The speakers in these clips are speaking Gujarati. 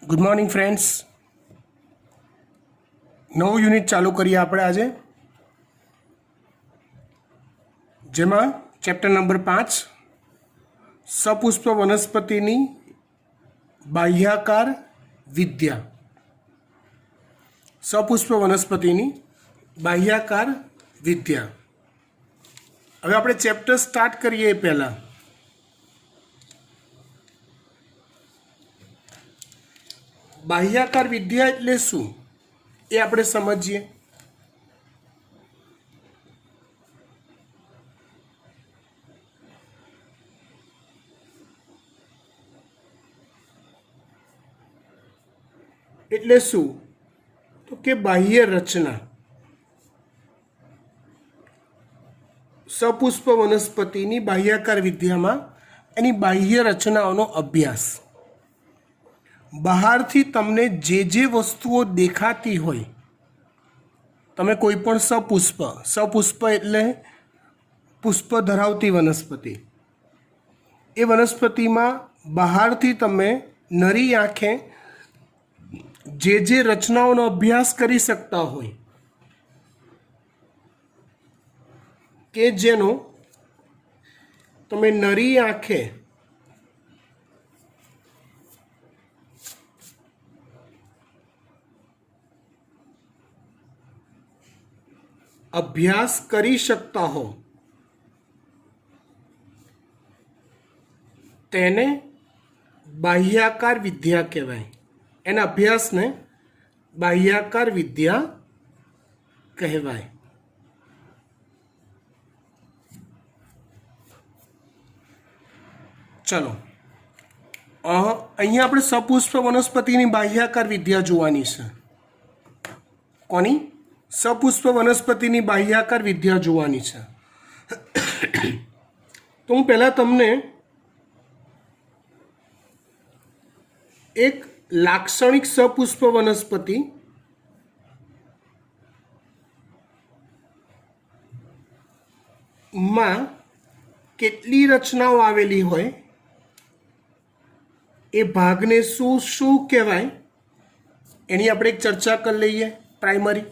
Good morning friends. નવું યુનિટ ચાલુ કરીએ આપણે આજે, જેમાં ચેપ્ટર નંબર 5 સપુષ્પ વનસ્પતિની બાહ્યાકાર વિદ્યા. સપુષ્પ વનસ્પતિની બાહ્યાકાર વિદ્યા. હવે આપણે ચેપ્ટર સ્ટાર્ટ કરીએ એ પહેલાં બાહ્યાકાર વિદ્યા એટલે શું એ આપણે સમજીએ. એટલે શું તો કે બાહ્ય રચના. સપુષ્પ વનસ્પતિની બાહ્યાકાર વિદ્યામાં એની બાહ્ય રચનાઓનો અભ્યાસ. બહારથી તમને જે વસ્તુઓ દેખાતી હોય, તમે કોઈ પણ સપુષ્પ એટલે પુષ્પ ધરાવતી વનસ્પતિ, એ વનસ્પતિમાં બહારથી તમે નરી આંખે જે રચનાઓનો અભ્યાસ કરી શકતા હોય કે જેનો તમે નરી આંખે અભ્યાસ કરી શકતા હો તેને બાહ્યાકાર વિદ્યા કહેવાય. એના અભ્યાસને બાહ્યાકાર વિદ્યા કહેવાય. ચલો, અહીંયા આપણે સપુષ્પ વનસ્પતિની બાહ્યાકાર વિદ્યા જોવાની છે. કોની? સપુષ્પ વનસ્પતિની બાહ્યાકાર વિદ્યા જોવાની છે. તો હું પહેલાં તમને એક લાક્ષણિક સપુષ્પ વનસ્પતિ માં કેટલી રચનાઓ આવેલી હોય એ ભાગને શું કહેવાય એની આપણે એક ચર્ચા કરી લઈએ. પ્રાઇમરી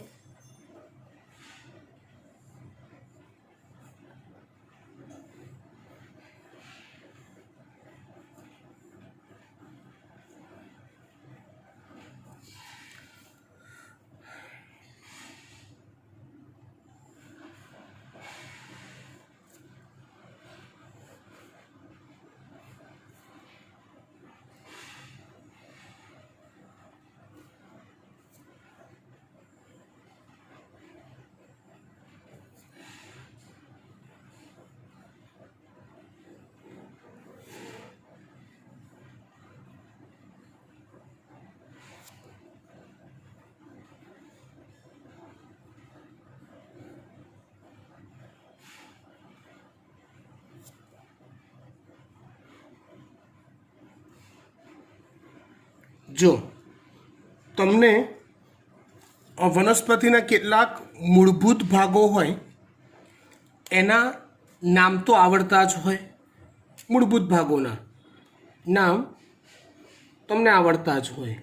જો તમને વનસ્પતિના કેટલાક મૂળભૂત ભાગો હોય એના નામ તો આવડતા જ હોય. મૂળભૂત ભાગોના નામ તમને આવડતા જ હોય.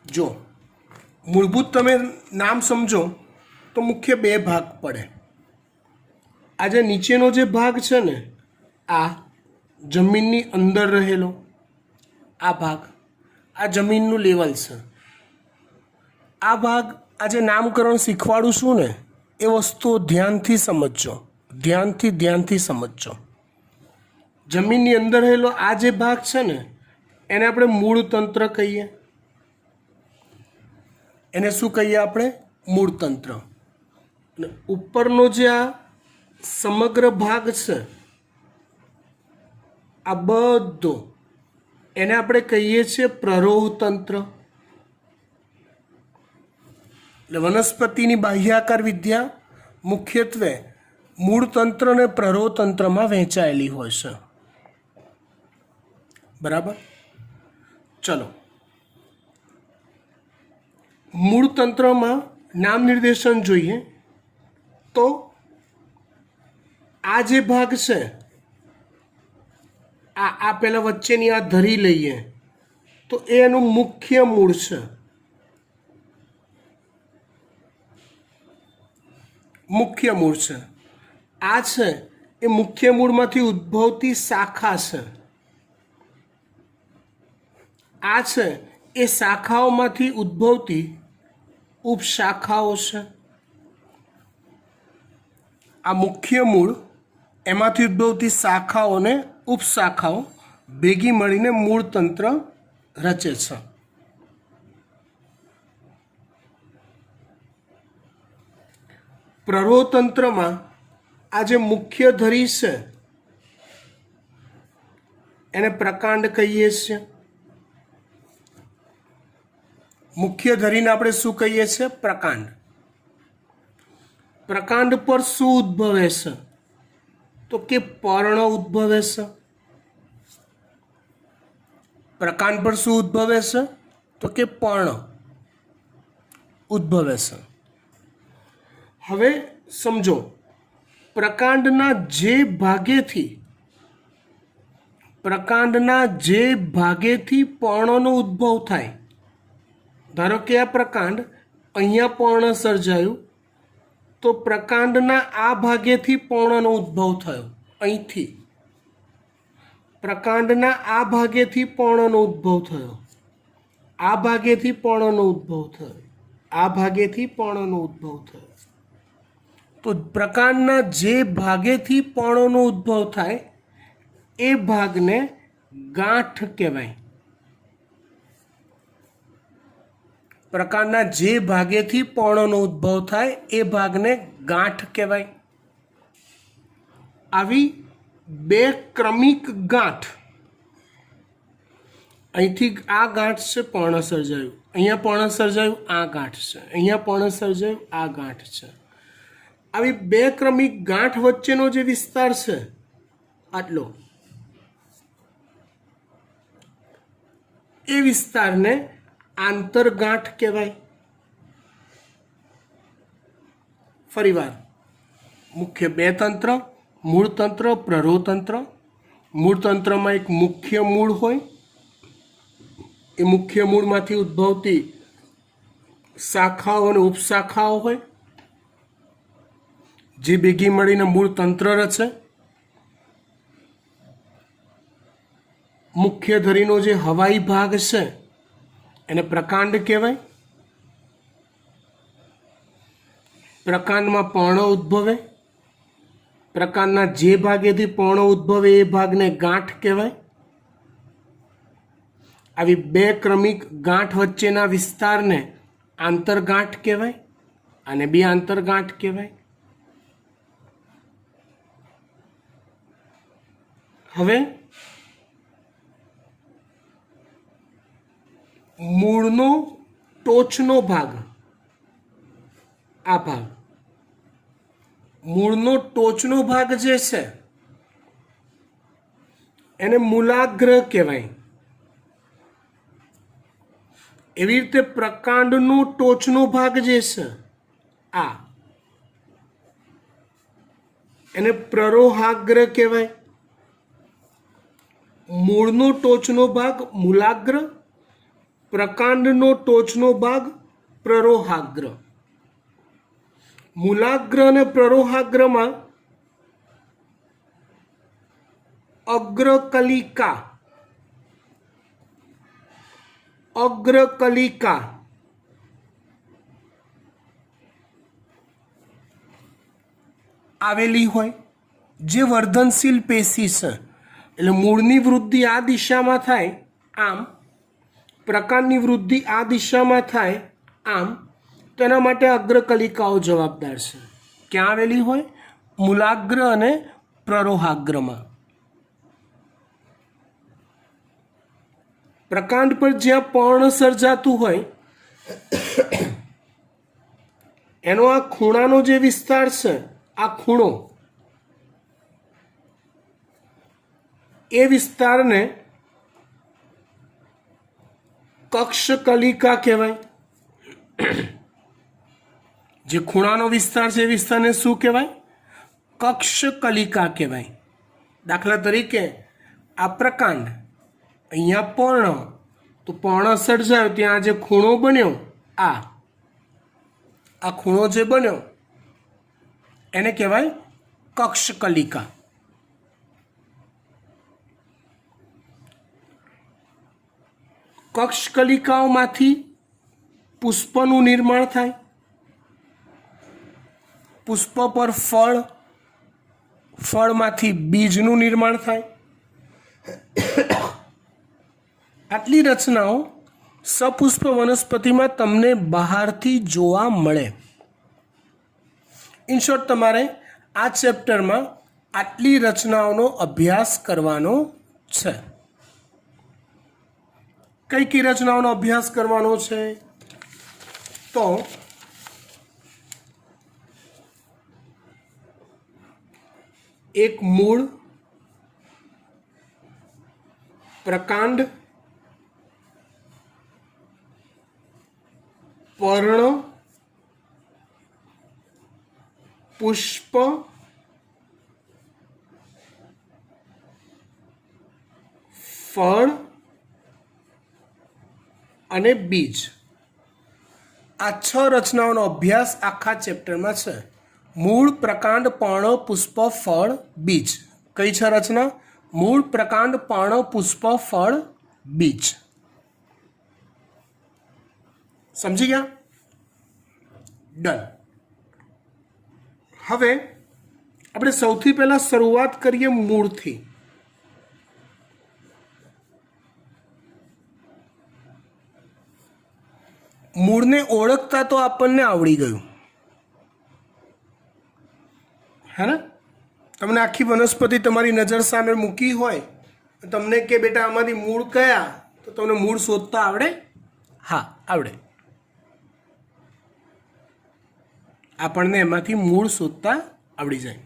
જો મૂળભૂત તમે નામ સમજો તો મુખ્ય બે ભાગ પડે. આ જે નીચેનો જે ભાગ છે ને, આ જમીનની અંદર રહેલો આ ભાગ, આ જમીનનું લેવલ છે. આ ભાગ, આ જે નામકરણ શીખવાડું છું ને, એ વસ્તુઓ ધ્યાનથી સમજજો, ધ્યાનથી સમજજો. જમીનની અંદર રહેલો આ જે ભાગ છે ને, એને આપણે મૂળ તંત્ર કહીએ. એને શું કહીએ આપણે? મૂળ તંત્ર. અને ઉપરનો જે આ સમગ્ર ભાગ છે, આ બધો, એને આપણે કહીએ છીએ પ્રરોહ તંત્ર. એટલે વનસ્પતિની બાહ્યાકાર વિદ્યા મુખ્યત્વે મૂળ તંત્ર અને પ્રરોહ તંત્રમાં વહેંચાયેલી હોય છે. બરાબર? ચલો, મૂળ તંત્રમાં નામ નિર્દેશન જોઈએ તો આ જે ભાગ છે આ પહેલા વચ્ચેની આ ધરી લઈએ તો એનું મુખ્ય મૂળ છે. મુખ્ય મૂળ છે. આ છે એ મુખ્ય મૂળમાંથી ઉદ્ભવતી શાખા છે. આ છે એ શાખાઓમાંથી ઉદ્ભવતી ઉપશાખાઓ છે. આ મુખ્ય મૂળ એમાંથી ઉદ્ભવતી શાખાઓને ઉપશાખાઓ ભેગી મળીને મૂળ તંત્ર રચે છે. પ્રરોહતંત્રમાં આ જે મુખ્ય ધરી છે એને પ્રકાંડ કહીએ છીએ. મુખ્ય ધરીને આપણે શું કહીએ છીએ? પ્રકાંડ. પ્રકાંડ પર શું ઉદ્ભવે છે? તો કે પર્ણ ઉદ્ભવે છે. પ્રકાંડ પર શું ઉદ્ભવે છે? તો કે પર્ણ ઉદ્ભવે છે. હવે સમજો, પ્રકાંડના જે ભાગેથી પર્ણનો ઉદ્ભવ થાય, ધારો કે આ પ્રકાંડ અહીંયા પર્ણ સર્જાયું તો પ્રકાંડના આ ભાગેથી પર્ણનો ઉદ્ભવ થયો. અહીંથી પ્રકાંડના આ ભાગેથી પર્ણનો ઉદ્ભવ થયો, આ ભાગેથી પર્ણનો ઉદ્ભવ થયો, આ ભાગેથી પર્ણનો ઉદ્ભવ થયો. તો પ્રકાંડના જે ભાગેથી પર્ણનો ઉદ્ભવ થાય એ ભાગને ગાંઠ કહેવાય. પ્રકાંડના જે ભાગેથી પર્ણનો ઉદ્ભવ થાય એ ભાગને ગાંઠ કહેવાય. આવી બે ક્રમિક ગાંઠ, અહીંથી આ ગાંઠ છે પર્ણ સર્જાયું, અહીંયા પર્ણ સર્જાયું, આ ગાંઠ છે, અહીંયા પર્ણ સર્જાયું, આ ગાંઠ છે. આવી બે ક્રમિક ગાંઠ વચ્ચેનો જે વિસ્તાર છે આટલો, એ વિસ્તારને આંતરગાંઠ કહેવાય. ફરીવાર, મુખ્ય બે તંત્ર, મૂળ તંત્ર, પ્રરોહતંત્ર. મૂળ તંત્રમાં એક મુખ્ય મૂળ હોય, એ મુખ્ય મૂળમાંથી ઉદ્ભવતી શાખાઓ અને ઉપશાખાઓ હોય જે ભેગી મળીને મૂળ તંત્ર રચે. મુખ્ય ધરીનો જે હવાઈ ભાગ છે એને પ્રકાંડ કહેવાય. પ્રકાંડમાં પર્ણ ઉદ્ભવે, પ્રકાંડના જે ભાગેથી પર્ણ ઉદ્ભવે એ ભાગને ગાંઠ કહેવાય. આવી બે ક્રમિક ગાંઠ વચ્ચેના વિસ્તારને આંતરગાંઠ કહેવાય અને બે આંતરગાંઠ કહેવાય. હવે મૂળનો ટોચનો ભાગ, આ ભાગ, મૂળનો ટોચનો ભાગ જે છે એને મૂલાગ્ર કહેવાય. એવી રીતે પ્રકાંડનો ટોચનો ભાગ જે છે આ, એને પ્રરોહાગ્ર કહેવાય. મૂળનો ટોચનો ભાગ મૂલાગ્ર, પ્રકાંડનો ટોચનો ભાગ પ્રરોહાગ્ર. મૂલાગ્ર અને પ્રરોહાગ્રમાં અગ્રકલિકા આવેલી હોય જે વર્ધનશીલ પેશી છે. એટલે મૂળની વૃદ્ધિ આ દિશામાં થાય આમ, પ્રકાંડની વૃદ્ધિ આ દિશામાં થાય આમ, તેના માટે અગ્રકલિકાઓ જવાબદાર છે. ક્યાં આવેલી હોય? મૂલાગ્ર અને પ્રરોહાગ્રમાં. પ્રકાંડ પર જ્યાં પર્ણ સર્જાતું હોય એનો આ ખૂણાનો જે વિસ્તાર છે, આ ખૂણો, એ વિસ્તારને કક્ષકલિકા કહેવાય. જે ખૂણાનો વિસ્તાર છે એ વિસ્તારને શું કહેવાય? કક્ષકલિકા કહેવાય. દાખલા તરીકે આ પ્રકાંડ, અહીંયા પર્ણ, તો પર્ણ સર્જાયો ત્યાં જે ખૂણો બન્યો, આ ખૂણો જે બન્યો એને કહેવાય કક્ષકલિકા. કક્ષકલિકાઓમાંથી પુષ્પનું નિર્માણ થાય. પુષ્પ પર ફળ, ફળમાંથી બીજનું નિર્માણ થાય. આટલી રચનાઓ સપુષ્પ વનસ્પતિમાં તમને બહારથી જોવા મળે. ઇન શોર્ટ, તમારે આ ચેપ્ટરમાં આટલી રચનાઓનો અભ્યાસ કરવાનો છે. કઈ કઈ રચનાઓનો અભ્યાસ કરવાનો છે? તો એક મૂળ, પ્રકાંડ, પર્ણ, પુષ્પ, ફળ અને બીજ. આ 6 રચનાઓનો અભ્યાસ આખા ચેપ્ટરમાં છે. મૂળ, પ્રકાંડ, પર્ણ, પુષ્પ, ફળ, બીજ. કઈ 6 રચના? મૂળ, પ્રકાંડ, પર્ણ, પુષ્પ, ફળ, બીજ. સમજી ગયા? ડન. હવે આપણે સૌથી પહેલા શરૂઆત કરીએ મૂળથી. મૂળને ઓળખતા તો આપણને આવડી ગયું, હે ને? તમને આખી વનસ્પતિ તમારી નજર સામે મૂકી હોય, તમને કે બેટા આમાંથી મૂળ કયા, તો તમને મૂળ શોધતા આવડે? હા, આવડે. આપણને એમાંથી મૂળ શોધતા આવડી જાય.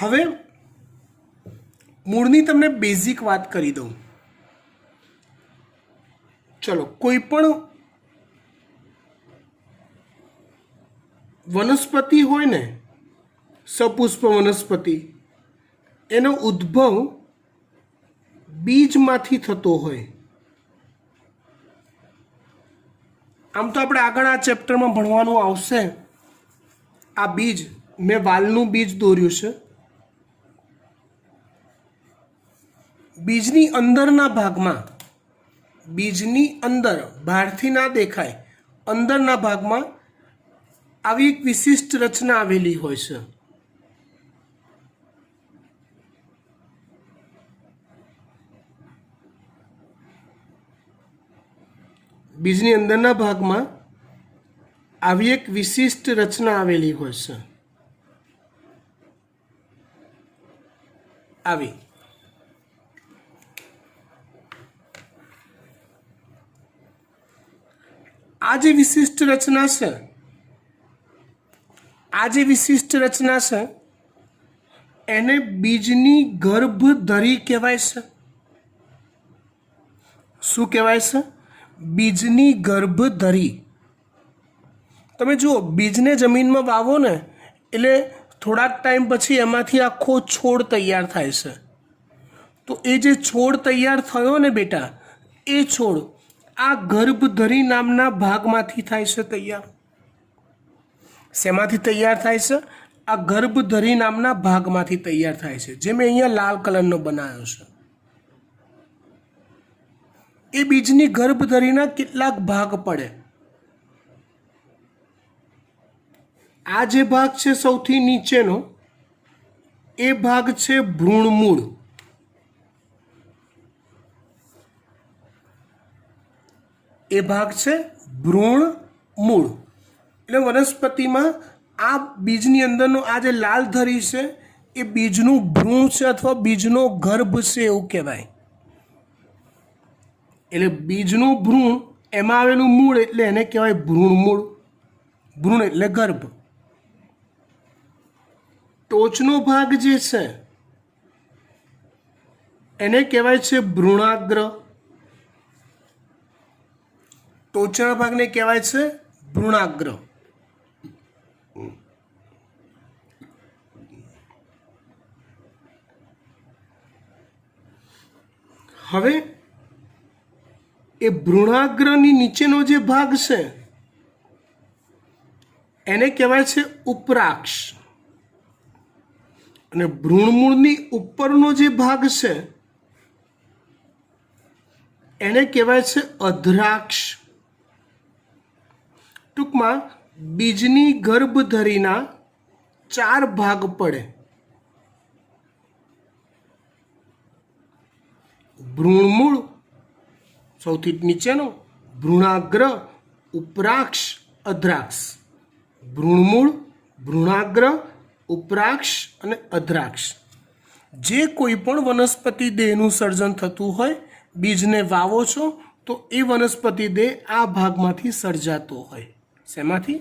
હવે મૂળની તમને બેઝિક વાત કરી દઉં. ચલો, કોઈ પણ વનસ્પતિ હોય ને, સપુષ્પ વનસ્પતિ, એનો ઉદ્ભવ બીજમાંથી થતો હોય. આમ તો આપણે આગળ આ ચેપ્ટરમાં ભણવાનું આવશે. આ બીજ, મેં વાલનું બીજ દોર્યું છે. બીજની અંદરના ભાગમાં, બીજની અંદર, બહારથી ના દેખાય, અંદરના ભાગમાં આવી એક વિશિષ્ટ રચના આવેલી હોય છે. બીજની અંદરના ભાગમાં આવી એક વિશિષ્ટ રચના આવેલી હોય છે. આવી આ જે વિશિષ્ટ રચના છે, એને બીજની ગર્ભધરી કહેવાય છે. શું કહેવાય છે? બીજની ગર્ભધરી. તમે જુઓ, બીજને જમીનમાં વાવો ને એટલે થોડાક ટાઈમ પછી એમાંથી આખો છોડ તૈયાર થાય છે. તો એ જે છોડ તૈયાર થયો ને બેટા, એ છોડ આ ગર્ભધરી નામના ભાગમાંથી થાય છે તૈયાર. શેમાંથી તૈયાર થાય છે? આ ગર્ભધરી નામના ભાગમાંથી તૈયાર થાય છે, જે મેં અહીંયા લાલ કલરનો બનાવ્યો છે. એ બીજની ગર્ભધરીના કેટલાક ભાગ પડે. આ જે ભાગ છે સૌથી નીચેનો, એ ભાગ છે ભ્રૂણમૂળ. એ ભાગ છે ભ્રૂણમૂળ. એટલે વનસ્પતિમાં આ બીજની અંદરનો આ જે લાલ ધરી છે એ બીજનું ભ્રૂણ છે અથવા બીજનો ગર્ભ છે એવું કહેવાય. એટલે બીજનું ભ્રૂણ, એમાં આવેલું મૂળ એટલે એને કહેવાય ભ્રૂણમૂળ. ભ્રૂણ એટલે ગર્ભ. ટોચનો ભાગ જે છે એને કહેવાય છે ભ્રૂણાગ્ર. ટોચના ભાગને કહેવાય છે ભ્રૂણાગ્ર. હવે એ ભ્રૂણાગ્રની નીચેનો જે ભાગ છે એને કહેવાય છે ઉપરાક્ષ, અને ભ્રૂણમૂળની ઉપરનો જે ભાગ છે એને કહેવાય છે અધ્રાક્ષ. ટૂંકમાં બીજની ગર્ભધરીના 4 ભાગ પડે. ભ્રૂણમૂળ સૌથી નીચેનો, ભ્રૂણાગ્ર, ઉપરાક્ષ, અધ્રાક્ષ. ભ્રૂણમૂળ, ભ્રૂણાગ્ર, ઉપરાક્ષ અને અધ્રાક્ષ. જે કોઈ પણ વનસ્પતિ દેહનું સર્જન થતું હોય, બીજને વાવો છો તો એ વનસ્પતિ દેહ આ ભાગમાંથી સર્જાતો હોય. શેમાંથી?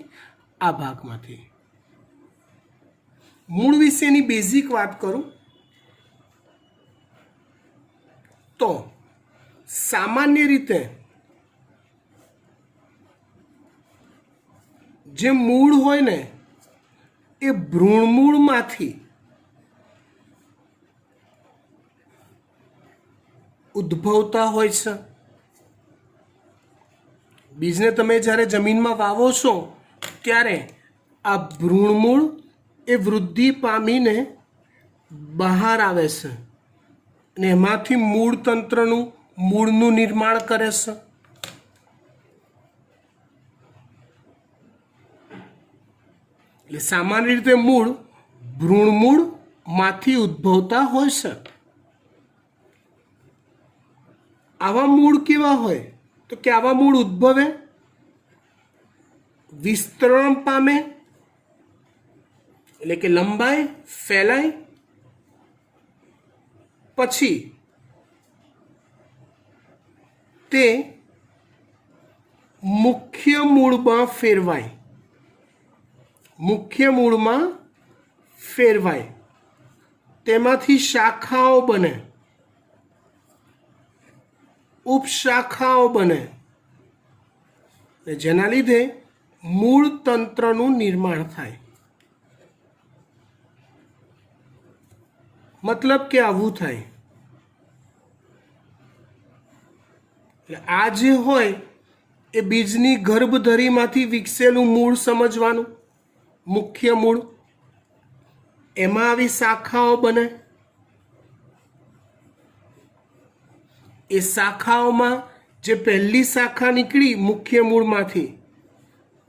આ ભાગમાંથી. મૂળ વિશેની બેઝિક વાત કરું તો સામાન્ય રીતે જે મૂળ હોય ને એ ભ્રૂણમૂળમાંથી ઉદ્ભવતા હોય છે. બીજને તમે જ્યારે જમીનમાં વાવો છો ત્યારે આ ભ્રૂણમૂળ એ વૃદ્ધિ પામીને બહાર આવે છે અને એમાંથી મૂળ તંત્રનું મૂળનું નિર્માણ કરે છે. એટલે સામાન્ય રીતે મૂળ ભ્રૂણમૂળમાંથી ઉદ્ભવતા હોય છે. આવા મૂળ કેવા હોય તો કે આવા મૂળ ઉદ્ભવે, વિસ્તરણ પામે એટલે કે લંબાય, ફેલાય, પછી તે મુખ્ય મૂળમાં ફેરવાય. મુખ્ય મૂળમાં ફેરવાય, તેમાંથી શાખાઓ બને, ઉપશાખાઓ બને, જેના લીધે મૂળ તંત્રનું નિર્માણ થાય. મતલબ કે આવું થાય. એટલે આ જે હોય એ બીજની ગર્ભધરીમાંથી વિકસેલું મૂળ સમજવાનું. મુખ્ય મૂળ, એમાં આવી શાખાઓ બને. એ શાખાઓમાં જે પહેલી શાખા નીકળી મુખ્ય મૂળમાંથી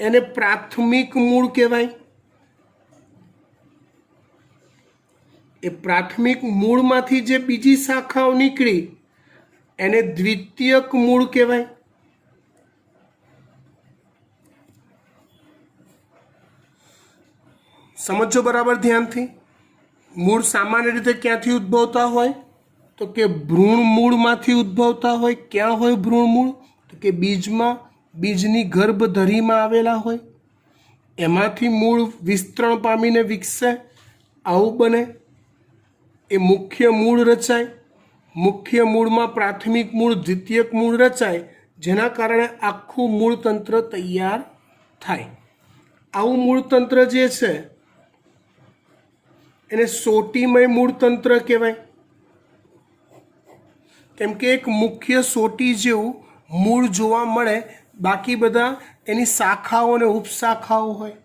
એને પ્રાથમિક મૂળ કહેવાય. એ પ્રાથમિક મૂળમાંથી જે બીજી શાખાઓ નીકળી એને દ્વિતીયક મૂળ કહેવાય. સમજો બરાબર ધ્યાનથી. મૂળ સામાન્ય રીતે ક્યાંથી ઉદ્ભવતા હોય તો કે ભ્રૂણ મૂળમાંથી ઉદ્ભવતા હોય. ક્યાં હોય ભ્રૂણ મૂળ? તો કે બીજમાં, બીજની ગર્ભધરીમાં આવેલા હોય. એમાંથી મૂળ વિસ્તરણ પામીને વિકસે, આવું બને. એ મુખ્ય મૂળ રચાય. મુખ્ય મૂળમાં પ્રાથમિક મૂળ, દ્વિતીયક મૂળ રચાય, જેના કારણે આખું મૂળતંત્ર તૈયાર થાય. આવું મૂળતંત્ર જે છે એને સોટીમય મૂળતંત્ર કહેવાય. કેમ કે એક મુખ્ય સોટી જેવું મૂળ જોવા મળે, બાકી બધા એની શાખાઓ અને ઉપશાખાઓ હોય.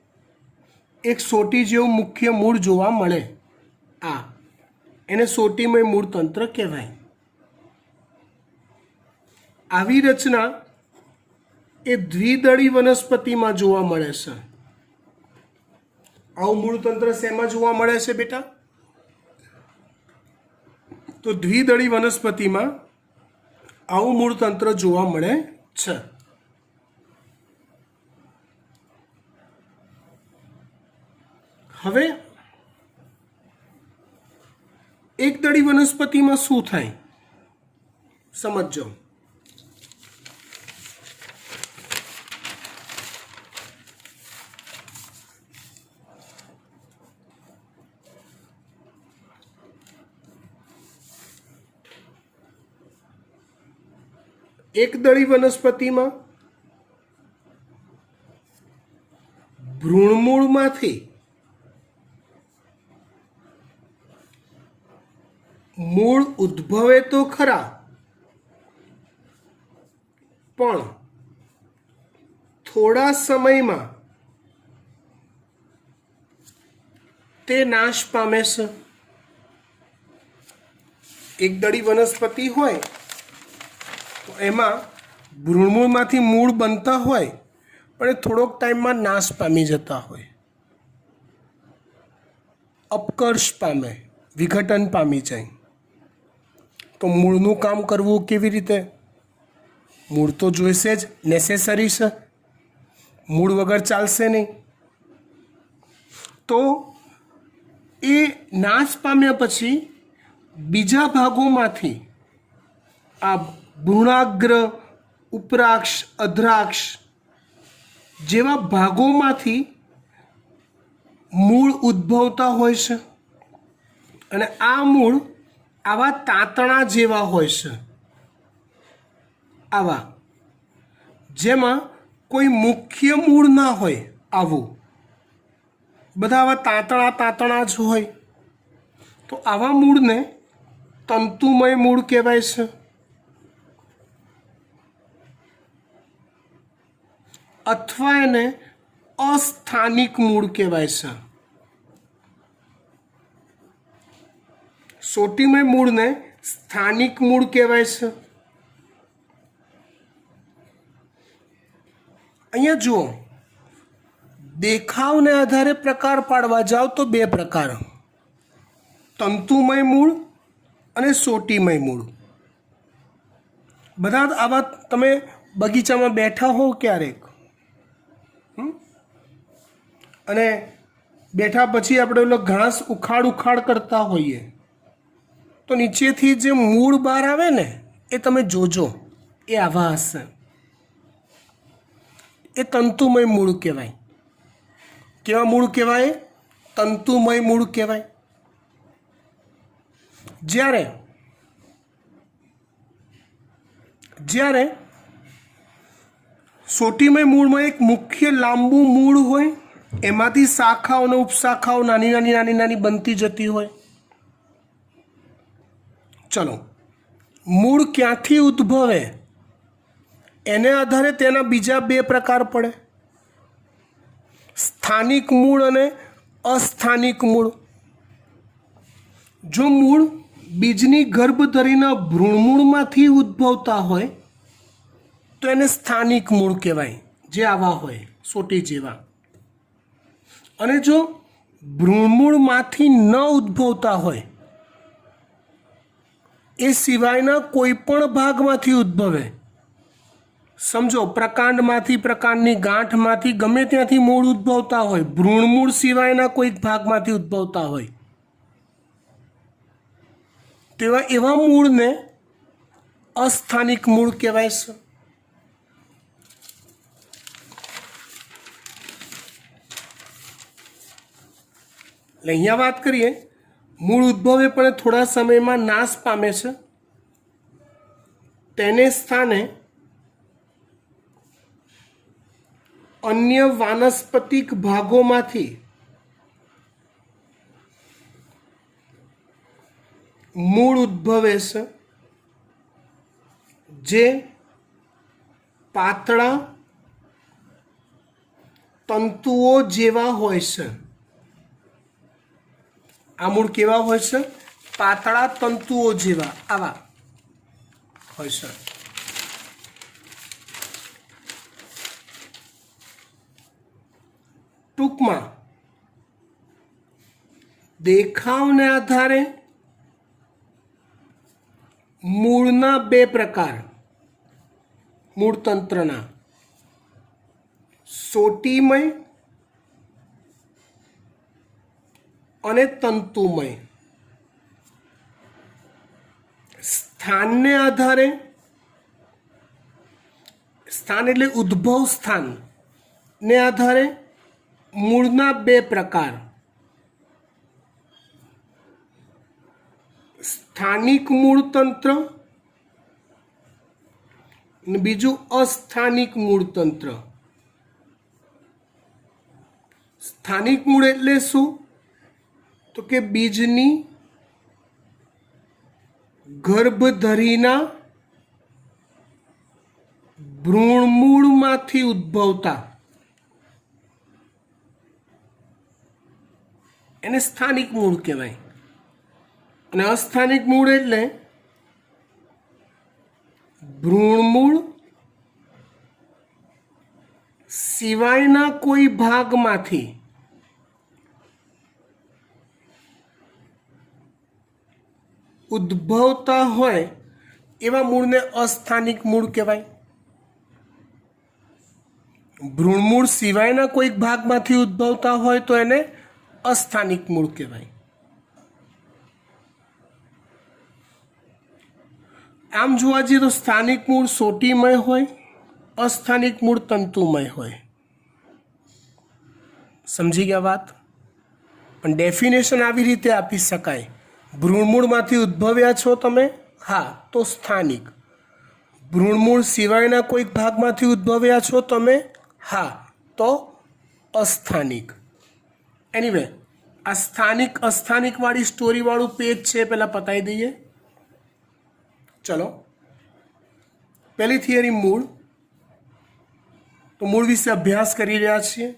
એક સોટી જેવું મુખ્ય મૂળ જોવા મળે, આ એને સોટીમય મૂળતંત્ર કહેવાય. આવી રચના એ દ્વિદળી વનસ્પતિમાં જોવા મળે છે. આવું મૂળતંત્ર શેમાં જોવા મળે છે બેટા? તો દ્વિદળી વનસ્પતિમાં આવું મૂળતંત્ર જોવા મળે છે. હવે એકદળી વનસ્પતિમાં શું થાય સમજો. એકદળી વનસ્પતિમાં ભ્રૂણમૂળમાંથી મૂળ ઉદ્ભવે તો ખરા, પણ થોડા સમયમાં તે નાશ પામે છે. એકદળી વનસ્પતિ હોય તો એમાં ભ્રૂણમૂળમાંથી મૂળ બનતા હોય પણ એ થોડોક ટાઈમમાં નાશ પામી જતા હોય, અપકર્ષ પામે, વિઘટન પામી જાય. તો મૂળનું કામ કરવું કેવી રીતે? મૂળ તો જોઈશે જ, નેસેસરી છે, મૂળ વગર ચાલશે નહીં. તો એ નાશ પામ્યા પછી બીજા ભાગોમાંથી આ ભ્રૂણાગ્ર, ઉપરાક્ષ, અધ્રાક્ષ જેવા ભાગોમાંથી મૂળ ઉદ્ભવતા હોય છે. અને આ મૂળ આવા તાંતણા જેવા હોય છે, આવા જેમાં કોઈ મુખ્ય મૂળ ના હોય. આવું બધા આવા તાંતણા જ હોય. તો આવા મૂળને તંતુમય મૂળ કહેવાય છે. અથવા એને અસ્થાનિક મૂળ કહેવાય છે. સોટીમય મૂળને સ્થાનિક મૂળ કહેવાય છે. અહીંયા જુઓ, દેખાવને આધારે પ્રકાર પાડવા જાઓ તો બે પ્રકાર, તંતુમય મૂળ અને સોટીમય મૂળ. બધા આવા તમે બગીચામાં બેઠા હો ક્યારેક, અને બેઠા પછી આપણે ઓલો ઘાસ ઉખાડ કરતા હોઈએ તો નીચેથી જે મૂળ બહાર આવે ને એ તમે જોજો, એ આવા હશે. એ તંતુમય મૂળ કહેવાય. કેવા મૂળ કહેવાય? તંતુમય મૂળ કહેવાય. જ્યારે સોટીમય મૂળમાં એક મુખ્ય લાંબુ મૂળ હોય, એમાંથી શાખાઓ અને ઉપશાખાઓ નાની બનતી જતી હોય. ચલો, મૂળ ક્યાંથી ઉદ્ભવે એને આધારે તેના બીજા બે પ્રકાર પડે, સ્થાનિક મૂળ અને અસ્થાનિક મૂળ. જો મૂળ બીજની ગર્ભધરીના ભ્રૂણમૂળમાંથી ઉદ્ભવતા હોય તો એને સ્થાનિક મૂળ કહેવાય, જે આવા હોય સોટી જેવા. અને જો ભ્રૂણમૂળમાંથી ન ઉદ્ભવતા હોય, એ સિવાયના કોઈ પણ ભાગમાંથી ઉદ્ભવે, સમજો પ્રકાંડમાંથી, પ્રકાંડની ગાંઠમાંથી, ગમે ત્યાંથી મૂળ ઉદ્ભવતા હોય, ભ્રૂણમૂળ સિવાયના કોઈક ભાગમાંથી ઉદ્ભવતા હોય, તેવા એવા મૂળને અસ્થાનિક મૂળ કહેવાય છે. એટલે અહીંયા વાત કરીએ, મૂળ ઉદ્ભવે પણ થોડા સમયમાં નાશ પામે છે. તેને સ્થાને અન્ય વાનસ્પતિક ભાગોમાંથી મૂળ ઉદ્ભવે છે, જે પાતળા તંતુઓ જેવા હોય છે. આ મૂળ કેવા હોય છે? પાતળા તંતુઓ જેવા, આવા હોય છે. ટૂંકમાં દેખાવને આધારે મૂળના બે પ્રકાર, મૂળતંત્રના, સોટીમય અને તંતુમય. સ્થાનને આધારે, સ્થાન એટલે ઉદ્ભવ સ્થાન ને આધારે મૂળના બે પ્રકાર, સ્થાનિક મૂળતંત્ર અને બીજું અસ્થાનિક મૂળતંત્ર. સ્થાનિક મૂળ એટલે શું? તો કે બીજની ગર્ભધરીના ભ્રૂણમૂળમાંથી ઉદ્ભવતા એને સ્થાનિક મૂળ કહેવાય. અને અસ્થાનિક મૂળ એટલે ભ્રૂણમૂળ સિવાયના કોઈ ભાગમાંથી ઉદ્ભવતા હોય એવા મૂળને અસ્થાનિક મૂળ કહેવાય. ભ્રૂણમૂળ સિવાયના કોઈક ભાગમાંથી ઉદ્ભવતા હોય તો એને અસ્થાનિક મૂળ કહેવાય. આમ જોવા જઈએ તો સ્થાનિક મૂળ સોટીમય હોય, અસ્થાનિક મૂળ તંતુમય હોય. સમજી ગયા વાત? પણ ડેફિનેશન આવી રીતે આપી શકાય. ભ્રૂણમૂળમાંથી ઉદ્ભવ્યા છો તમે, હા તો સ્થાનિક. ભ્રૂણમૂળ સિવાયના કોઈક ભાગમાંથી ઉદ્ભવ્યા છો તમે, હા તો અસ્થાનિક. એનીવે આ સ્થાનિક અસ્થાનિકવાળી સ્ટોરીવાળું પેજ છે, પહેલાં પતાવી દઈએ. ચલો, પહેલી થિયરી મૂળ. તો મૂળ વિશે અભ્યાસ કરી રહ્યા છીએ.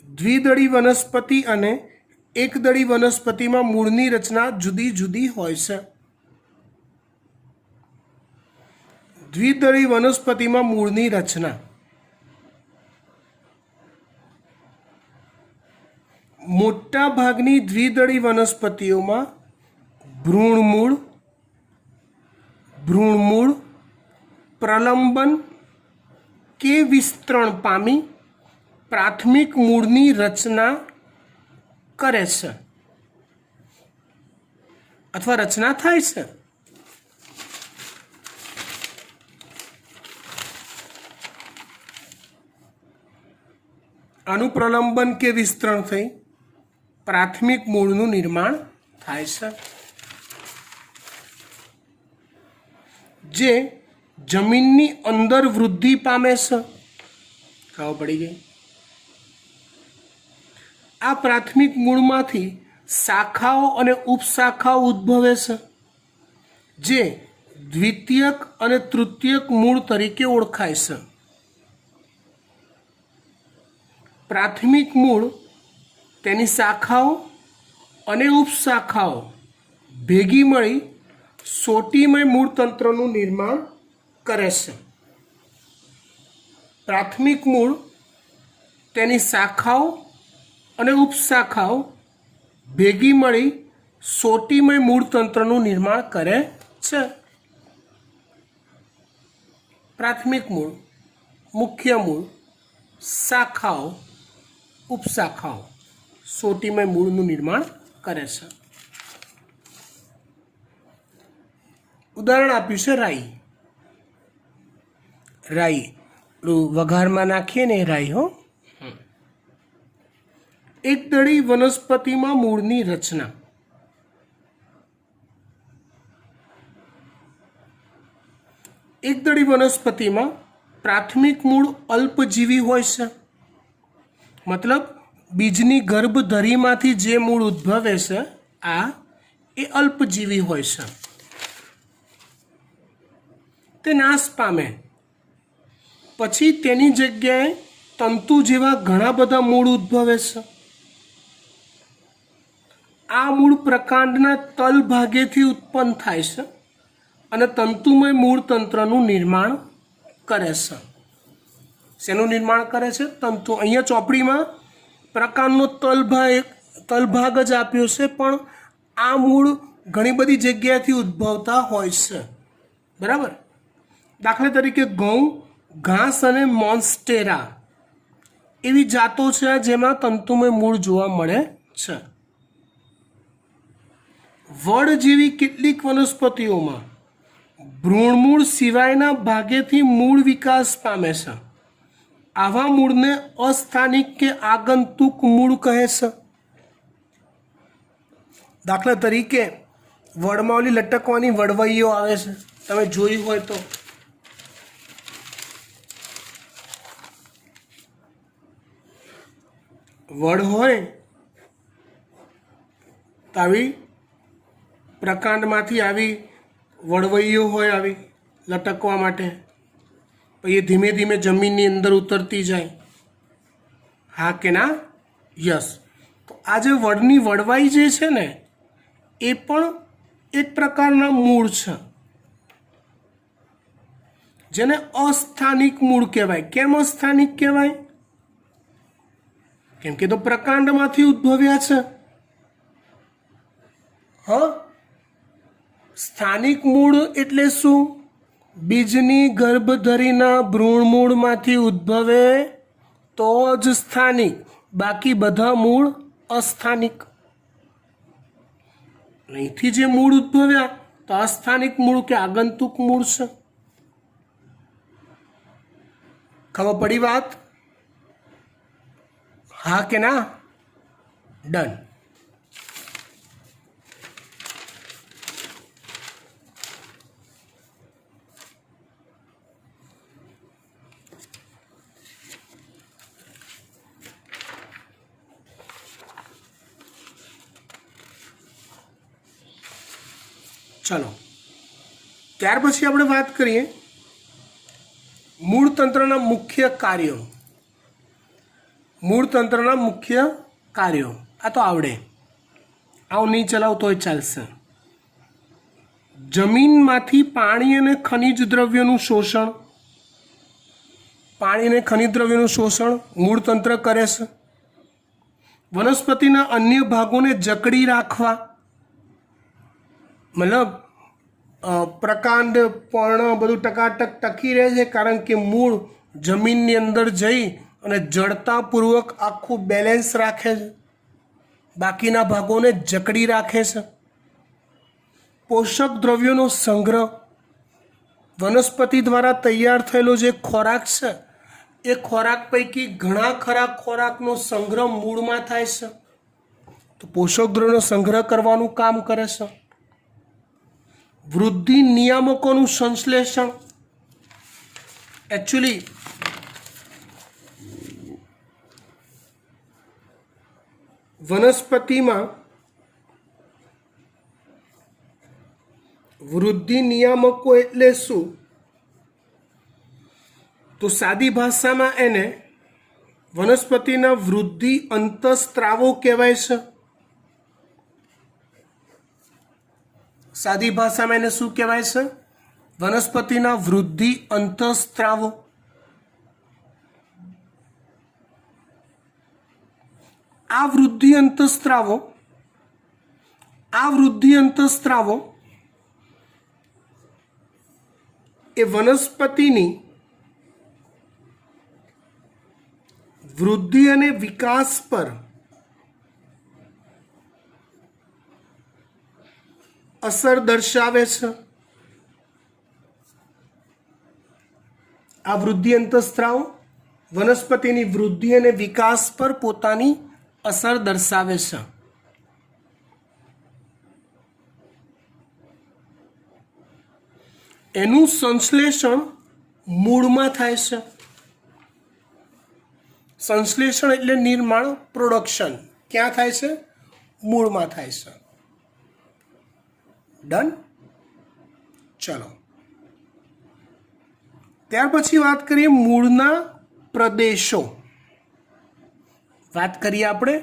દ્વિદળી વનસ્પતિ અને એકદળી વનસ્પતિમાં મૂળની રચના જુદી જુદી હોય છે. દ્વિદળી વનસ્પતિમાં મૂળની રચના મોટા ભાગની દ્વિદળી વનસ્પતિઓમાં ભ્રૂણમૂળ પ્રલંબન કે વિસ્તરણ પામી પ્રાથમિક મૂળની રચના કરે છે અથવા રચના થાય છે. આનું પ્રલંબન કે વિસ્તરણ થઈ પ્રાથમિક મૂળનું નિર્માણ થાય છે, જે જમીનની અંદર વૃદ્ધિ પામે છે. ખબર પડી ગઈ? આ પ્રાથમિક મૂળમાંથી શાખાઓ અને ઉપશાખાઓ ઉદ્ભવે છે, જે દ્વિતીયક અને તૃતીયક મૂળ તરીકે ઓળખાય છે. પ્રાથમિક મૂળ તેની શાખાઓ અને ઉપશાખાઓ ભેગી મળી સોટીમય મૂળતંત્રનું નિર્માણ કરે છે. પ્રાથમિક મૂળ તેની શાખાઓ અને ઉપશાખાઓ ભેગી મળી સોટીમય મૂળતંત્રનું નિર્માણ કરે છે. પ્રાથમિક મૂળ, મુખ્ય મૂળ, શાખાઓ, ઉપશાખાઓ સોટીમય મૂળનું નિર્માણ કરે છે. ઉદાહરણ આપ્યું છે રાઈ. રાઈ વઘારમાં નાખીએ ને રાઈ. હો, એકદળી વનસ્પતિમાં મૂળની રચના. એકદળી વનસ્પતિમાં પ્રાથમિક મૂળ અલ્પજીવી હોય છે. મતલબ બીજની ગર્ભધરીમાંથી જે મૂળ ઉદ્ભવે છે એ અલ્પજીવી હોય છે. તે નાશ પામે પછી તેની જગ્યાએ તંતુ જેવા ઘણા બધા મૂળ ઉદ્ભવે છે. આ મૂળ પ્રકાંડના તલ ભાગેથી ઉત્પન્ન થાય છે અને તંતુમય મૂળતંત્રનું નિર્માણ કરે છે. શેનું નિર્માણ કરે છે? તંતુ. અહીંયા ચોપડીમાં પ્રકાંડનો તલભાગ જ આપ્યો છે, પણ આ મૂળ ઘણી બધી જગ્યાએથી ઉદ્ભવતા હોય છે. બરાબર? દાખલા તરીકે ઘઉં, ઘાસ અને મોન્સ્ટેરા એવી જાતો છે જેમાં તંતુમય મૂળ જોવા મળે છે. વડ જેવી કેટલીક વનસ્પતિઓમાં ભ્રૂણમૂળ સિવાયના ભાગેથી મૂળ વિકાસ પામે છે. આવા મૂળને અસ્થાનિક કે આગંતુક મૂળ કહે છે. દાખલા તરીકે વડમાં ઓલી લટકવાની વડવઈઓ આવે છે, તમે જોયું હોય તો. વડ હોય તો આવી પ્રકાંડમાંથી આવી વડવઈઓ હોય આવી લટકવા માટે, પછી એ ધીમે ધીમે જમીનની અંદર ઉતરતી જાય. હા કે ના? યસ. તો આ જે વડની વડવાઈ જે છે ને એ પણ એક પ્રકારના મૂળ છે, જેને અસ્થાનિક મૂળ કહેવાય. કેમ અસ્થાનિક કહેવાય? કેમ કે તો પ્રકાંડમાંથી ઉદ્ભવ્યા છે. હા, સ્થાનિક મૂળ એટલે શું? બીજની ગર્ભધરીના ભ્રૂણમૂળમાંથી ઉદ્ભવે તો જ સ્થાનિક, બાકી બધા મૂળ અસ્થાનિક. અહીંથી જે મૂળ ઉદ્ભવ્યા તો અસ્થાનિક મૂળ કે આગંતુક મૂળ છે. ખબર પડી વાત? હા કે ના? ડન. ચલો, ત્યાર પછી આપણે વાત કરીએ મૂળતંત્રના મુખ્ય કાર્યો. મૂળતંત્રના મુખ્ય કાર્યો આ તો આવડે, આવું નહીં ચલાવતો હોય ચાલશે. જમીનમાંથી પાણી અને ખનિજ દ્રવ્યોનું શોષણ. પાણી અને ખનિજ દ્રવ્યોનું શોષણ મૂળતંત્ર કરે છે. વનસ્પતિના અન્ય ભાગોને જકડી રાખવા, મતલબ પ્રકાંડ પર્ણ બધું ટકાટક ટકી રહે છે, કારણ કે મૂળ જમીનની અંદર જઈ અને જડતાપૂર્વક આખું બેલેન્સ રાખે છે, બાકીના ભાગોને જકડી રાખે છે. પોષક દ્રવ્યોનો સંગ્રહ. વનસ્પતિ દ્વારા તૈયાર થયેલો જે ખોરાક છે એ ખોરાક પૈકી ઘણા ખરા ખોરાકનો સંગ્રહ મૂળમાં થાય છે, તો પોષક દ્રવ્યોનો સંગ્રહ કરવાનું કામ કરે છે. વૃદ્ધિ નિયામકોનું સંશ્લેષણ. એકચ્યુઅલી વનસ્પતિમાં વૃદ્ધિ નિયામકો એટલે શું? તો સાદી ભાષામાં એને વનસ્પતિના વૃદ્ધિ અંતઃસ્ત્રાવો કહેવાય છે. સાદી ભાષામાં એને શું કહેવાય છે? વનસ્પતિના વૃદ્ધિ અંતઃસ્ત્રાવો. આ વૃદ્ધિ અંતઃસ્ત્રાવો એ વનસ્પતિની વૃદ્ધિ અને વિકાસ પર અસર દર્શાવે છે. આ વૃદ્ધિ અંતઃસ્ત્રાવ વનસ્પતિની વૃદ્ધિ અને વિકાસ પર પોતાની અસર દર્શાવે છે. એનું સંશ્લેષણ મૂળમાં થાય છે. સંશ્લેષણ એટલે નિર્માણ, પ્રોડક્શન ક્યાં થાય છે? મૂળમાં થાય છે. ડન. ચલો, ત્યાર પછી વાત કરીએ મૂળના પ્રદેશો. વાત કરીએ આપણે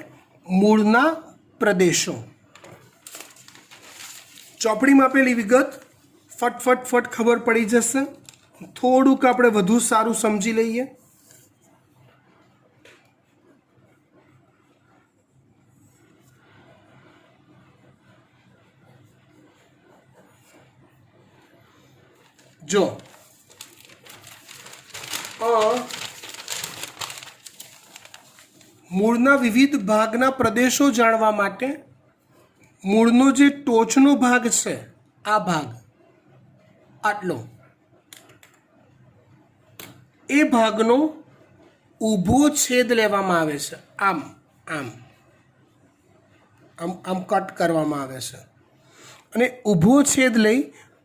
મૂળના પ્રદેશો. ચોપડીમાં આપેલી વિગત ફટ ખબર પડી જશે. થોડુંક આપણે વધુ સારું સમજી લઈએ. જો મૂળના વિવિધ ભાગના પ્રદેશો જાણવા માટે મૂળનો જે ટોચનો ભાગ છે, આ ભાગ આટલો, એ ભાગનો ઊભો છેદ લેવામાં આવે છે. આમ આમ આમ આમ કટ કરવામાં આવે છે અને ઊભો છેદ લઈ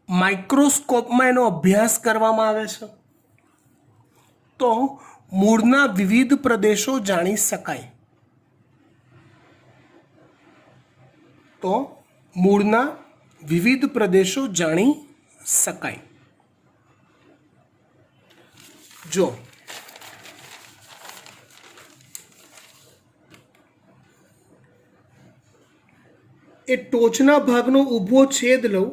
માઇક્રોસ્કોપમાં એનો અભ્યાસ કરવામાં આવે છે, તો મૂળના વિવિધ પ્રદેશો જાણી શકાય. તો મૂળના વિવિધ પ્રદેશો જાણી શકાય. જો એ ટોચના ભાગનો ઊભો છેદ લઉં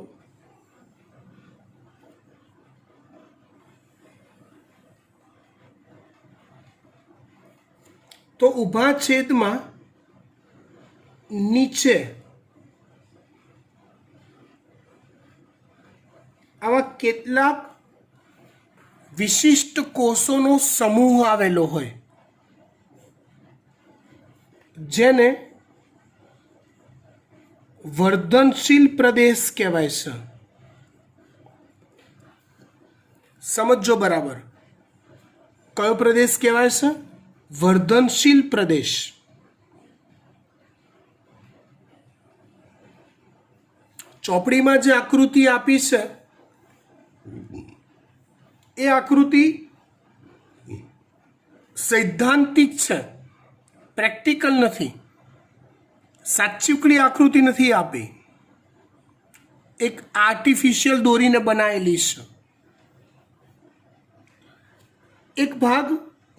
તો ઊભા છેદમાં નીચે આવા કેટલાક વિશિષ્ટ કોષોનો સમૂહ આવેલો હોય જેને વર્ધનશીલ પ્રદેશ કહેવાય છે. સમજો બરાબર, કયો પ્રદેશ કહેવાય છે? વર્ધનશીલ પ્રદેશ. ચોપડીમાં જે આકૃતિ આપી છે એ આકૃતિ સૈદ્ધાંતિક છે, પ્રેક્ટિકલ નથી. સાચીકડી આકૃતિ નથી આપી, એક આર્ટિફિશિયલ દોરીને બનાવેલી છે. એક ભાગ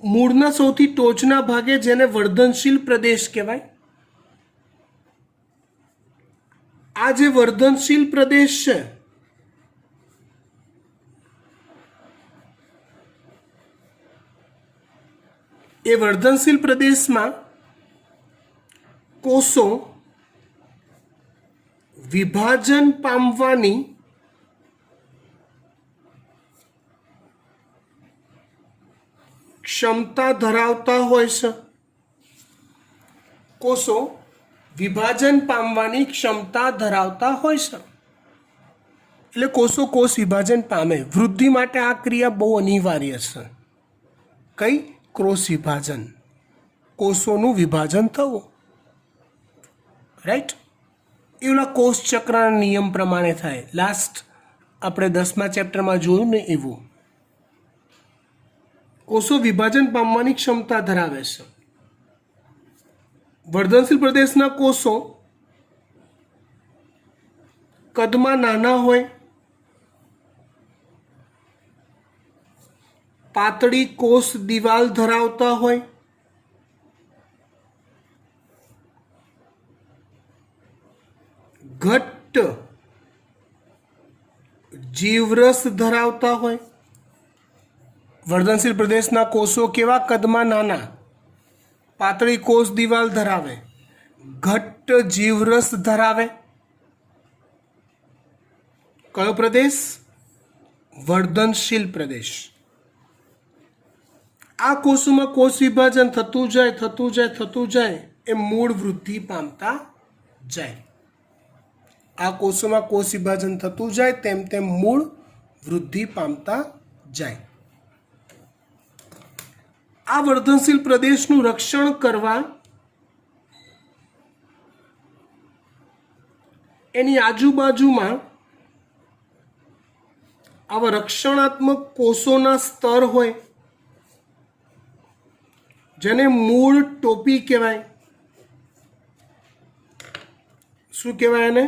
મૂળના સૌથી ટોચના ભાગે જેને વર્ધનશીલ પ્રદેશ કહેવાય, આ જે વર્ધનશીલ પ્રદેશ છે એ વર્ધનશીલ પ્રદેશમાં કોષો વિભાજન પામવાની ક્ષમતા ધરાવતા હોય છે. કોષો વિભાજન પામવાની ક્ષમતા ધરાવતા હોય છે. એટલે કોષો કોષ વિભાજન પામે. વૃદ્ધિ માટે આ ક્રિયા બહુ અનિવાર્ય છે. કઈ? કોષ વિભાજન, કોષોનું વિભાજન થવું. રાઈટ? એવલા કોષ ચક્રના નિયમ પ્રમાણે થાય. લાસ્ટ આપણે 10મા ચેપ્ટરમાં જોયું ને એવું. કોષો વિભાજન પામવાની ક્ષમતા ધરાવે છે. વર્ધનશીલ પ્રદેશના કોષો કદમાં નાના હોય, પાતળી કોષ દિવાલ ધરાવતા હોય, ઘટ્ટ જીવરસ ધરાવતા હોય. વર્ધનશીલ પ્રદેશના કોષો કેવા? કદમાં નાના, પાતળી કોષ દિવાલ ધરાવે, ઘટ્ટ જીવરસ ધરાવે. કયો પ્રદેશ? વર્ધનશીલ પ્રદેશ. આ કોષોમાં કોષ વિભાજન થતું જાય એ મૂળ વૃદ્ધિ પામતા જાય. આ કોષોમાં કોષ વિભાજન થતું જાય તેમ તેમ મૂળ વૃદ્ધિ પામતા જાય. આ વર્ધનશીલ પ્રદેશનું રક્ષણ કરવા એની આજુબાજુમાં આવા રક્ષણાત્મક કોષોના સ્તર હોય જેને મૂળ ટોપી કહેવાય. શું કહેવાય એને?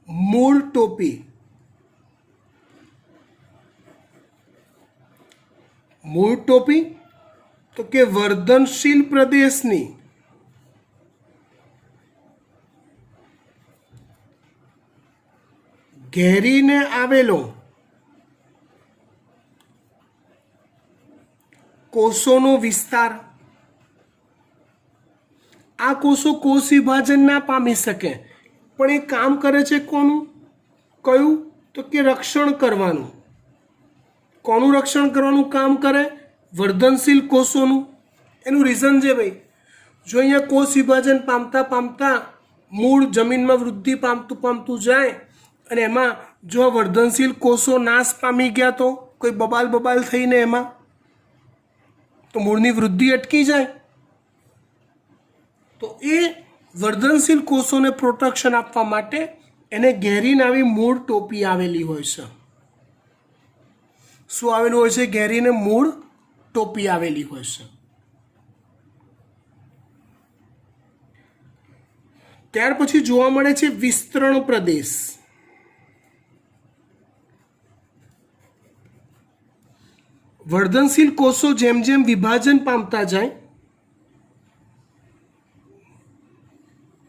મૂળ ટોપી. મૂળ ટોપી તો કે વર્ધનશીલ પ્રદેશની ઘેરીને આવેલો કોષોનો વિસ્તાર. આ કોષો કોષ વિભાજન ના પામી શકે પણ એ કામ કરે છે કોનું? કયું? તો કે રક્ષણ કરવાનું. કોનું રક્ષણ કરવાનું કામ કરે? વર્ધનશીલ કોષોનું. એનું રીઝન છે ભાઈ, જો અહીંયા કોષ વિભાજન પામતા પામતા મૂળ જમીનમાં વૃદ્ધિ પામતું જાય અને એમાં જો આ વર્ધનશીલ કોષો નાશ પામી ગયા તો કોઈ બબાલ થઈને એમાં તો મૂળની વૃદ્ધિ અટકી જાય. તો એ વર્ધનશીલ કોષોને પ્રોટેક્શન આપવા માટે એને ઘેરીને આવી મૂળ ટોપી આવેલી હોય છે. શું આવેલું હોય છે? ઘેરીને મૂળ ટોપી આવેલી હોય છે. ત્યાર પછી જોવા મળે છે વિસ્તરણ પ્રદેશ. વર્ધનશીલ કોષો જેમ જેમ વિભાજન પામતા જાય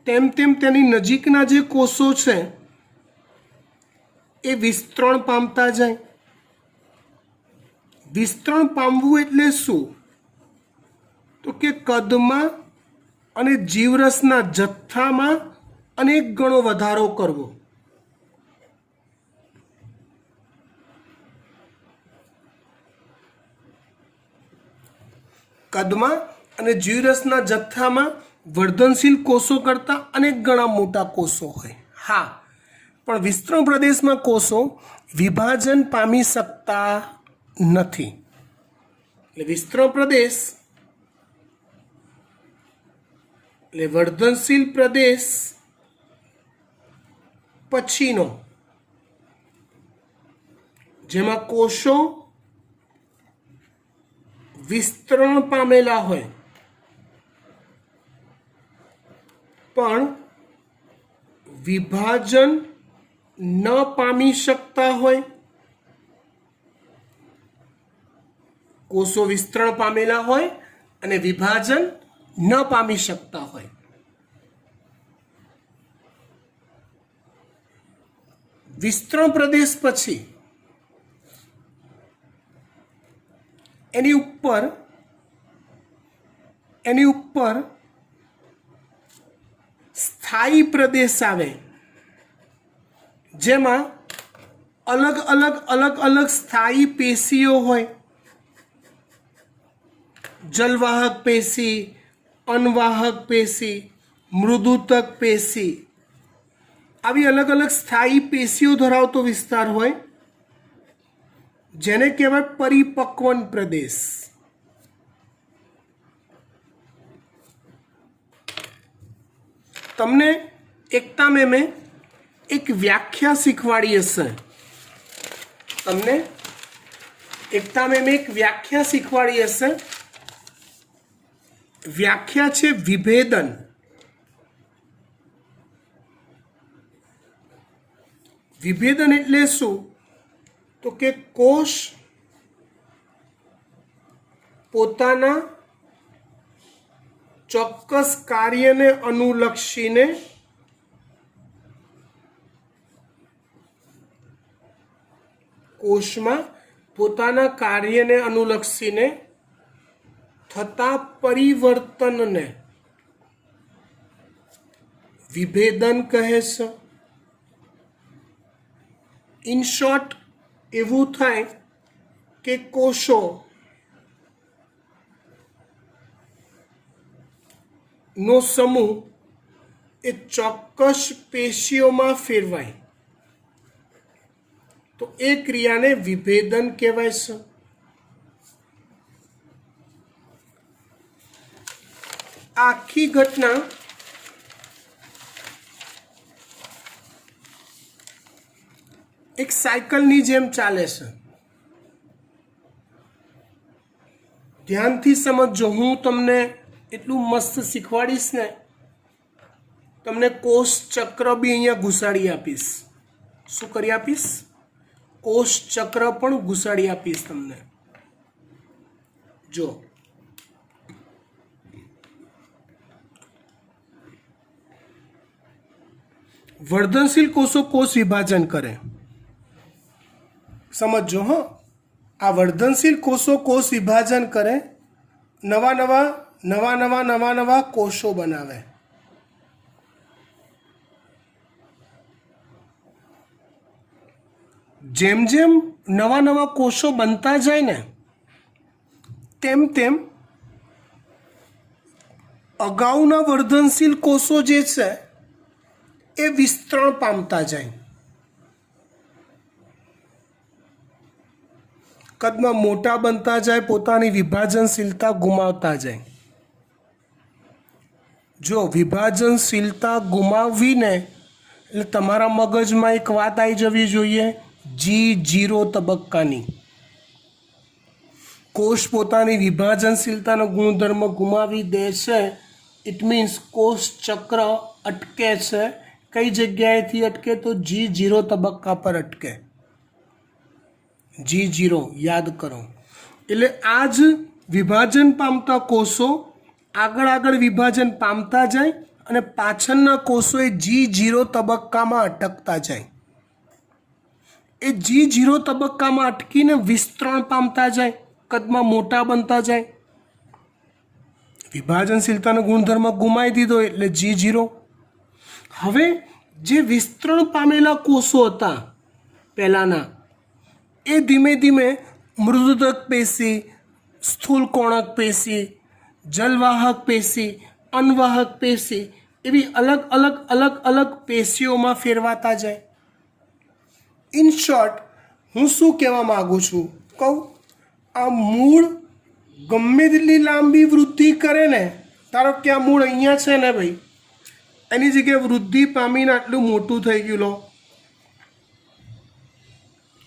તેમ તેમ તેની નજીકના જે કોષો છે એ વિસ્તરણ પામતા જાય. વિસ્તરણ પામવું એટલે શું? તો કે કદમાં અને જીવરસના જથ્થામાં અનેક ગણો વધારો કરવો. કદમાં અને જીવરસના જથ્થામાં વર્ધનશીલ કોષો કરતાં અનેક ગણા મોટા કોષો હોય. હા, પણ વિસ્તરણ પ્રદેશમાં કોષો વિભાજન પામી શકતા નથી. એટલે વિસ્તરણ પ્રદેશ એટલે વર્ધનશીલ પ્રદેશ પછીનો, જેમાં કોષો વિસ્તરણ પામેલા હોય પણ વિભાજન ન પામી શકતા હોય. કોષો વિસ્તરણ પામેલા હોય અને વિભાજન ન પામી શકતા હોય. વિસ્તરણ પ્રદેશ પછી એની ઉપર સ્થાયી પ્રદેશ આવે, જેમાં અલગ અલગ સ્થાયી પેશીઓ હોય. જલવાહક પેશી, અનવાહક પેશી, મૃદુતક પેશી, આવી અલગ અલગ સ્થાયી પેશીઓ ધરાવતો વિસ્તાર હોય, જેને કહેવાય પરિપક્વન પ્રદેશ. તમને એકતા મેમે એક વ્યાખ્યા શીખવાડી હશે. વ્યાખ્યા છે વિભેદન. વિભેદન એટલે શું? તો કે કોષ પોતાના ચોક્કસ કાર્યને અનુલક્ષીને થતા પરિવર્તનને વિભેદન કહે છે. ઇન શોર્ટ એવું થાય કે કોષો નો સમૂહ એ ચોક્કસ પેશીઓમાં ફેરવાય તો એ ક્રિયાને વિભેદન કહેવાય છે. આખી ઘટના એક સાયકલની જેમ ચાલે છે. ધ્યાનથી સમજજો. હું તમને એટલું મસ્ત શીખવાડીશ ને, તમને કોષ ચક્ર બી અહીંયા ઘુસાડી આપીશ. શું કરી આપીશ? કોષ ચક્ર પણ ઘુસાડી આપીશ તમને. જો વર્ધનશીલ કોષો કોષ વિભાજન કરે. સમજો હો, આ વર્ધનશીલ કોષો કોષ વિભાજન કરે, નવા કોષો બનાવે. જેમ જેમ નવા કોષો બનતા જાય ને તેમ તેમ અગાઉના વર્ધનશીલ કોષો જે છે એ વિસ્તરણ પામતા જાય, કદમાં મોટા બનતા જાય, પોતાની વિભાજનશીલતા ગુમાવતા જાય. જો વિભાજનશીલતા ગુમાવવીને એટલે તમારા મગજમાં એક વાત આવી જવી જોઈએ, G0 તબક્કાની. કોષ પોતાની વિભાજનશીલતાનો ગુણધર્મ ગુમાવી દે છે, ઇટ મીન્સ કોષ ચક્ર અટકે છે કઈ જગ્યાએથી અટકે તો G0 તબક્કા પર અટકે. G0 યાદ કરો. એટલે આ જ વિભાજન પામતા કોષો આગળ વિભાજન પામતા જાય અને પાછળના કોષો એ G0 તબક્કામાં અટકતા જાય. એ G0 તબક્કામાં અટકીને વિસ્તરણ પામતા જાય, કદમાં મોટા બનતા જાય. વિભાજનશીલતાનો ગુણધર્મ ગુમાવી દીધો એટલે G0. હવે જે વિસ્તરણ પામેલા કોષો હતા પહેલાના એ ધીમે ધીમે મૃદુદક પેશી, સ્થૂલ કોણક પેશી, જલવાહક પેશી, અનવાહક પેશી એવી અલગ અલગ પેશીઓમાં ફેરવાતા જાય. ઇન શોર્ટ હું શું કહેવા માગું છું કહું, આ મૂળ ગમે તેટલી લાંબી વૃદ્ધિ કરે ને, ધારો કે આ મૂળ અહીંયા છે ને ભાઈ, એની જગ્યાએ વૃદ્ધિ પામીને આટલું મોટું થઈ ગયું લો,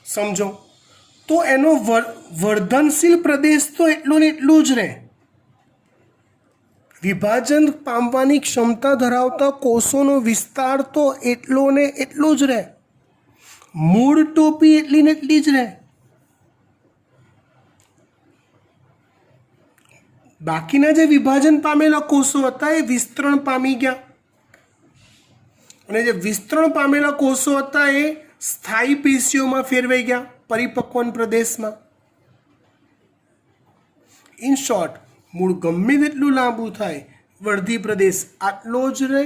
સમજો, તો એનો વર્ધનશીલ પ્રદેશ તો એટલો ને એટલું જ રહે. વિભાજન પામવાની ક્ષમતા ધરાવતા કોષોનો વિસ્તાર તો એટલો ને એટલો જ રહે. મૂળ ટોપી એટલી ને એટલી જ રહે. બાકીના જે વિભાજન પામેલા કોષો હતા એ વિસ્તરણ પામી ગયા, અને જે વિસ્તરણ પામેલા કોષો હતા એ સ્થાયી પેશીઓમાં ફેરવાઈ ગયા, પરિપક્વન પ્રદેશમાં. ઇન શોર્ટ, મૂળ ગમે તેટલું લાંબુ થાય, વર્ધી પ્રદેશ આટલો જ રહે,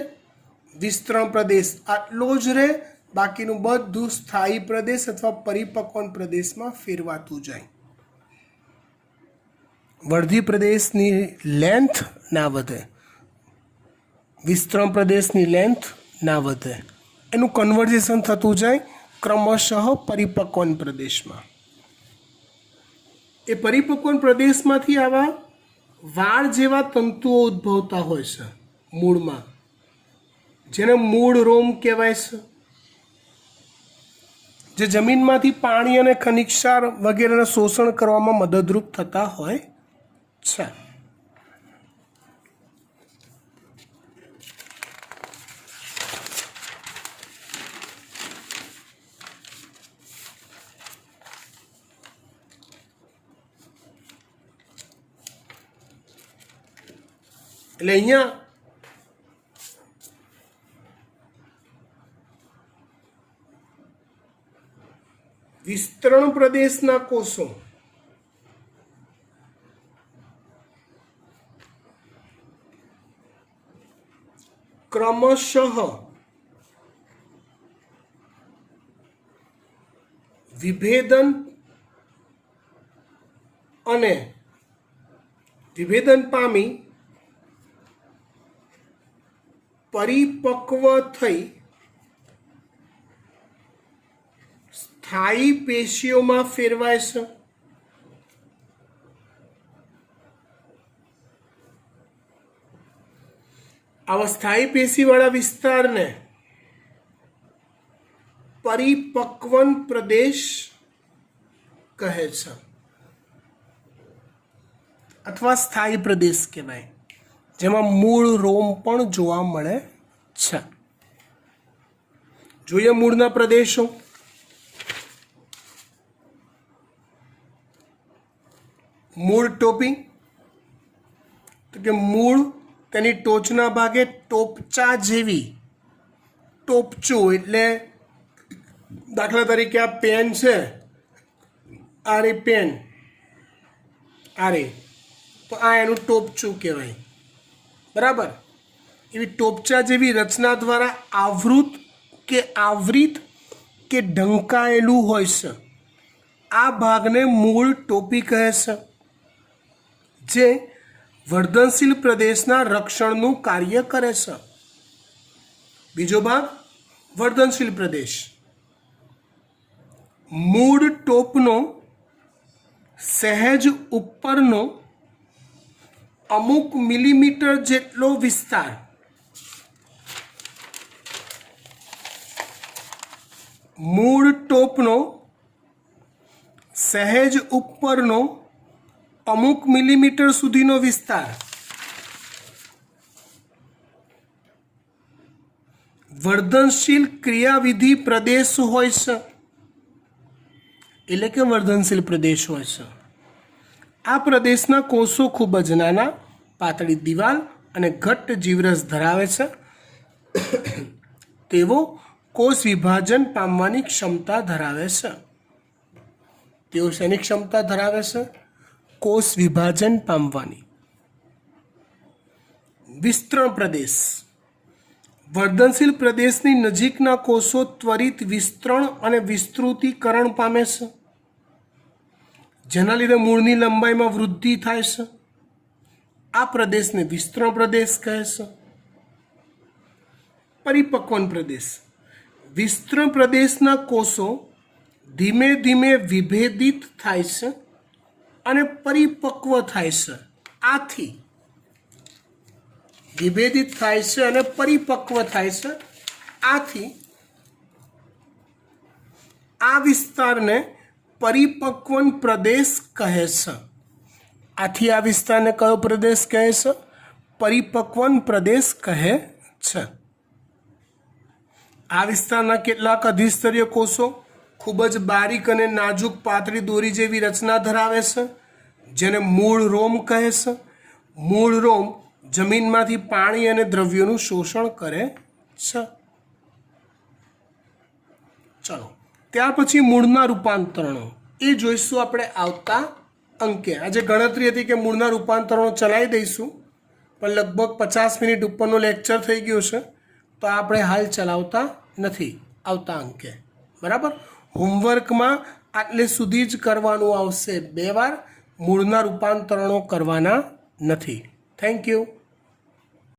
વિસ્તરણ પ્રદેશ આટલો જ રહે, બાકીનું બધું સ્થાયી પ્રદેશ અથવા પરિપક્વન પ્રદેશમાં ફેરવાતું જાય. વર્ધી પ્રદેશની લેન્થ ના વધે, વિસ્તરણ પ્રદેશની લેન્થ ના વધે, એનું કન્વર્ઝેશન થતું જાય ક્રમશઃ પરિપક્વન પ્રદેશમાં. એ પરિપક્વન પ્રદેશમાંથી આવા વાળ જેવા તંતુઓ ઉદ્ભવતા હોય છે મૂળમાં, જેને મૂળ રોમ કહેવાય છે, જે જમીનમાંથી પાણી અને ખનિજ ક્ષાર વગેરેનું શોષણ કરવામાં મદદરૂપ થતા હોય છે. એટલે અહીંયા વિસ્તરણ પ્રદેશના કોષો ક્રમશઃ વિભેદન પામી પરિપક્વ થઈ સ્થાયી પેશીઓમાં ફેરવાય છે. આવા સ્થાયી પેશીવાળા વિસ્તારને પરિપક્વન પ્રદેશ કહે છે, અથવા સ્થાયી પ્રદેશ કહેવાય, જેમાં મૂળ રોમ પણ જોવા મળે છે. જોઈએ મૂળના પ્રદેશો. મૂળ ટોપી, તો કે મૂળ તેની ટોચના ભાગે ટોપચા જેવી, ટોપચું એટલે દાખલા તરીકે આ પેન છે, આ રે પેન, આ રે, તો આ એનું ટોપચું કહેવાય, બરાબર. એવી ટોપચા જેવી રચના દ્વારા આવૃત કે ઢંકાયેલું હોય છે. આ ભાગને મૂળ ટોપી કહે છે, જે વર્ધનશીલ પ્રદેશના રક્ષણનું કાર્ય કરે છે. બીજો ભાગ વર્ધનશીલ પ્રદેશ. મૂળ ટોપનો સહેજ ઉપરનો અમુક મિલીમીટર જેટલો વિસ્તાર મૂળ ટોપનો સહેજ ઉપરનો અમુક મિલીમીટર સુધીનો વિસ્તાર વર્ધનશીલ ક્રિયાવિધિ પ્રદેશ હોય છે, એટલે કે વર્ધનશીલ પ્રદેશ હોય છે. આ પ્રદેશના કોષો ખૂબ જ નાના, પાતળી દિવાલ અને ઘટ્ટ જીવરસ ધરાવે છે. તેઓ કોષ વિભાજન પામવાની ક્ષમતા ધરાવે છે. તેઓ શેની ક્ષમતા ધરાવે છે? કોષ વિભાજન પામવાની. વિસ્તરણ પ્રદેશ. વર્ધનશીલ પ્રદેશની નજીકના કોષો ત્વરિત વિસ્તરણ અને વિસ્તૃતીકરણ પામે છે, જેના લીધે મૂળની લંબાઈમાં વૃદ્ધિ થાય છે. આ પ્રદેશને વિસ્તરણ પ્રદેશ કહે છે. પરિપક્વન પ્રદેશ. વિસ્તરણ પ્રદેશના કોષો ધીમે ધીમે વિભેદિત થાય છે અને પરિપક્વ થાય છે. આથી વિભેદિત થાય છે અને પરિપક્વ થાય છે. આથી આ વિસ્તારને પરિપક્વન પ્રદેશ કહે છે. આથી આ વિસ્તારને કયો પ્રદેશ કહે છે? પરિપક્વન પ્રદેશ કહે છે. આ વિસ્તારના કેટલાક અધિસ્તરીય કોષો ખૂબ જ બારીક અને નાજુક પાતળી દોરી જેવી રચના ધરાવે છે, જેને મૂળ રોમ કહે છે. મૂળ રોમ જમીનમાંથી પાણી અને દ્રવ્યોનું શોષણ કરે છે. ચલો, ત્યાર પછી મૂળના રૂપાંતરણો એ જોઈશું આપણે આવતા અંકે. આજે ગણતરી હતી કે મૂળના રૂપાંતરણો ચલાવી દઈશું, પણ લગભગ 50 મિનિટ ઉપરનો લેક્ચર થઈ ગયો છે, તો આપણે હાલ ચલાવતા નથી આવતા અંકે. બરાબર? હોમવર્કમાં આટલે સુધી જ કરવાનું આવશે. 2 વાર મૂળના રૂપાંતરણો કરવાના નથી. Thank you.